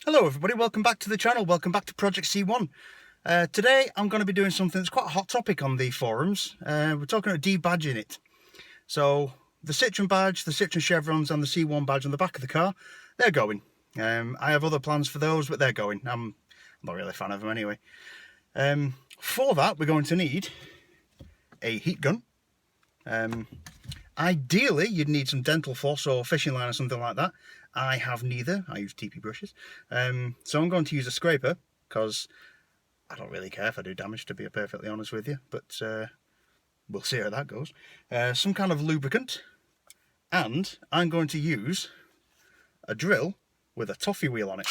Hello everybody, welcome back to the channel, welcome back to Project C1. Today I'm going to be doing something that's quite a hot topic on the forums. We're talking about debadging it. So the Citroen badge, the Citroen chevrons and the C1 badge on the back of the car, they're going. I have other plans for those, but they're going. I'm not really a fan of them anyway. For that we're going to need a heat gun. Ideally you'd need some dental floss or fishing line or something like that. I have neither. I use TP brushes. So I'm going to use a scraper because I don't really care if I do damage, to be perfectly honest with you, but we'll see how that goes. Some kind of lubricant, and I'm going to use a drill with a toffee wheel on it.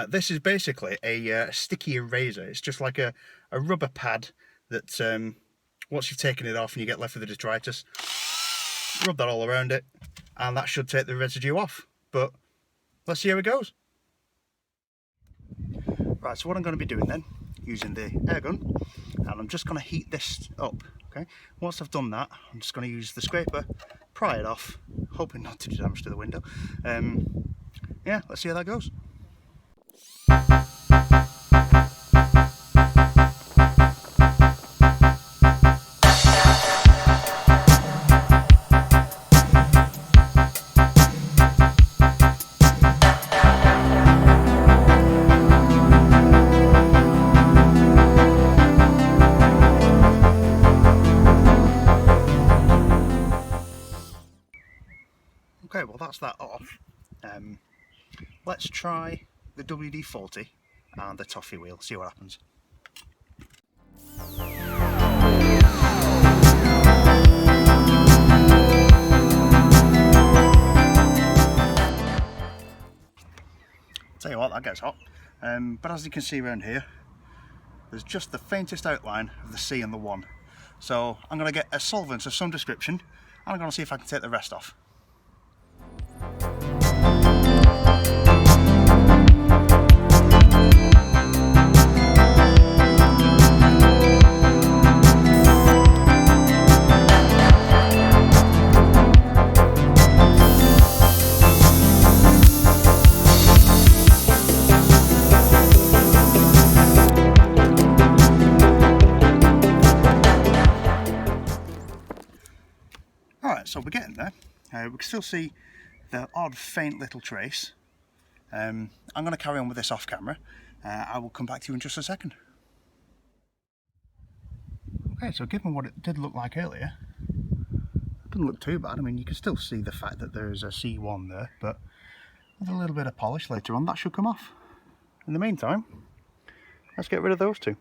This is basically a sticky eraser. It's just like a rubber pad that once you've taken it off and you get left with the detritus, rub that all around it and that should take the residue off. But let's see how it goes. Right, so what I'm going to be doing then, using the air gun, and I'm just going to heat this up. Okay, once I've done that, I'm just going to use the scraper, pry it off, hoping not to do damage to the window. Yeah, let's see how that goes. Okay, well that's that off. Let's try the WD-40 and the toffee wheel, see what happens. Tell you what, that gets hot. But as you can see around here, there's just the faintest outline of the C and the 1. So I'm going to get a solvent of some description and I'm going to see if I can take the rest off. Alright, so we're getting there. We can still see the odd faint little trace. I'm going to carry on with this off camera. I will come back to you in just a second. Okay, so given what it did look like earlier, it didn't look too bad. I mean, you can still see the fact that there is a C1 there, but with a little bit of polish later on, that should come off. In the meantime, let's get rid of those two.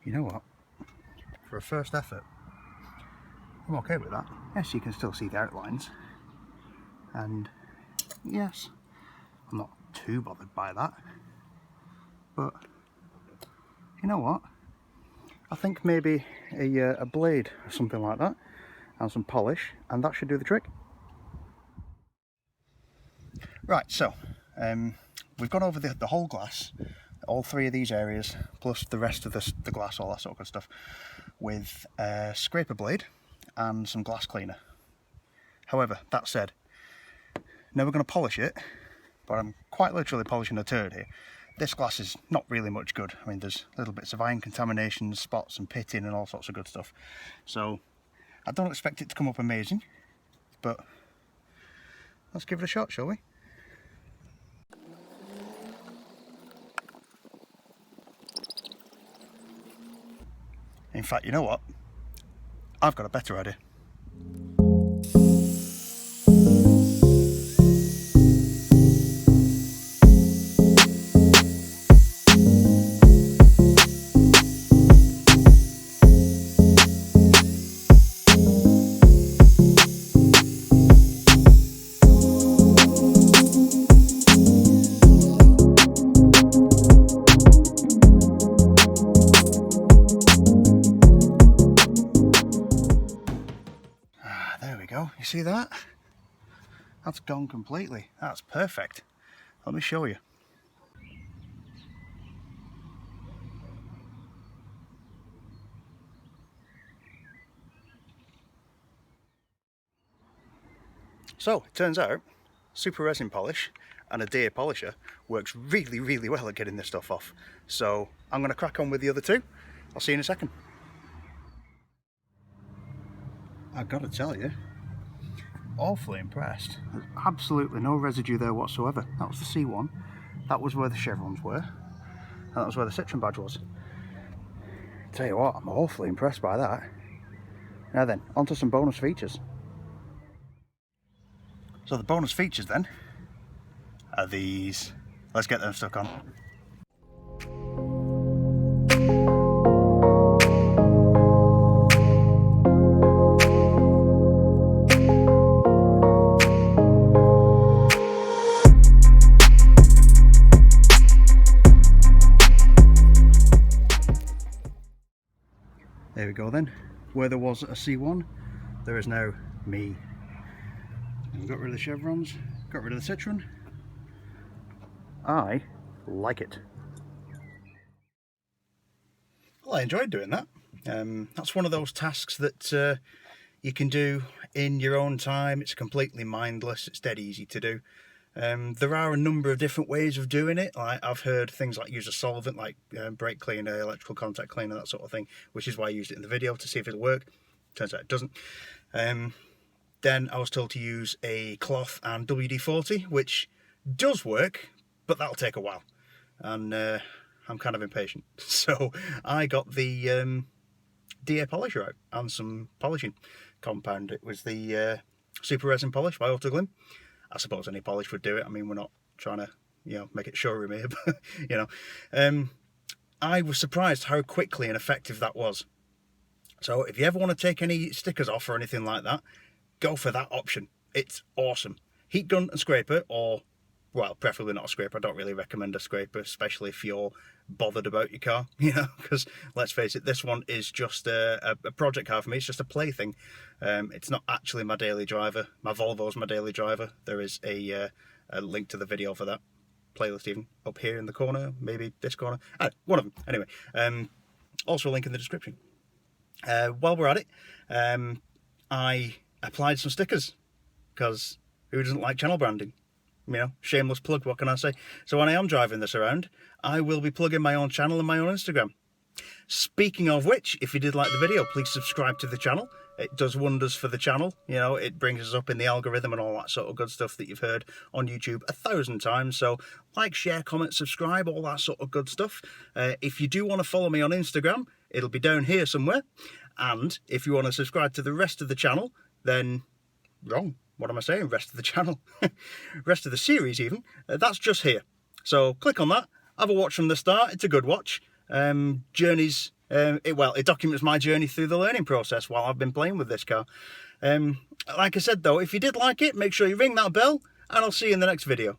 You know what? For a first effort, I'm okay with that. Yes, you can still see the outlines. And yes, I'm not too bothered by that. But you know what? I think maybe a blade or something like that and some polish, and that should do the trick. Right, so we've gone over the whole glass, all three of these areas, plus the rest of the glass, all that sort of good stuff, with a scraper blade and some glass cleaner. However, that said, never going to polish it, but I'm quite literally polishing a turd here. This glass is not really much good. I mean, there's little bits of iron contamination, spots and pitting and all sorts of good stuff. So I don't expect it to come up amazing, but let's give it a shot, shall we? In fact, you know what? I've got a better idea. You see that? That's gone completely. That's perfect. Let me show you. So, it turns out, super resin polish and a day polisher works really, really well at getting this stuff off. So, I'm going to crack on with the other two. I'll see you in a second. I've got to tell you, awfully impressed. There's absolutely no residue there whatsoever. That was the C1, that was where the chevrons were, and that was where the Citroen badge was. Tell you what, I'm awfully impressed by that. Now then, onto some bonus features. So the bonus features then are these. Let's get them stuck on. There we go then. Where there was a C1, there is now me. And we've got rid of the chevrons, got rid of the Citroen. I like it. Well, I enjoyed doing that. That's one of those tasks that you can do in your own time. It's completely mindless, it's dead easy to do. There are a number of different ways of doing it. I've heard things like use a solvent, like brake cleaner, electrical contact cleaner, that sort of thing, which is why I used it in the video to see if it'll work. Turns out it doesn't. Then I was told to use a cloth and WD-40, which does work, but that'll take a while. And I'm kind of impatient. So I got the DA polisher out and some polishing compound. It was the super resin polish by Autoglym. I suppose any polish would do it. I mean, we're not trying to, make it showroom here, but, I was surprised how quickly and effective that was. So if you ever want to take any stickers off or anything like that, go for that option. It's awesome. Heat gun and scraper, or, well, preferably not a scraper. I don't really recommend a scraper, especially if you're bothered about your car, because let's face it, this one is just a project car for me. It's just a plaything. It's not actually my daily driver. My Volvo's my daily driver. There is a link to the video for that playlist even up here in the corner, maybe this corner, one of them anyway. Also a link in the description. While we're at it, I applied some stickers, because who doesn't like channel branding? Shameless plug, what can I say? So when I am driving this around, I will be plugging my own channel and my own Instagram. Speaking of which, if you did like the video, please subscribe to the channel. It does wonders for the channel. It brings us up in the algorithm and all that sort of good stuff that you've heard on YouTube 1,000 times. So like, share, comment, subscribe, all that sort of good stuff. If you do want to follow me on Instagram, it'll be down here somewhere. And if you want to subscribe to the rest of the channel, then wrong. What am I saying? Rest of the channel. Rest of the series even. That's just here. So click on that. Have a watch from the start. It's a good watch. Journeys. It documents my journey through the learning process while I've been playing with this car. Like I said though, if you did like it, make sure you ring that bell and I'll see you in the next video.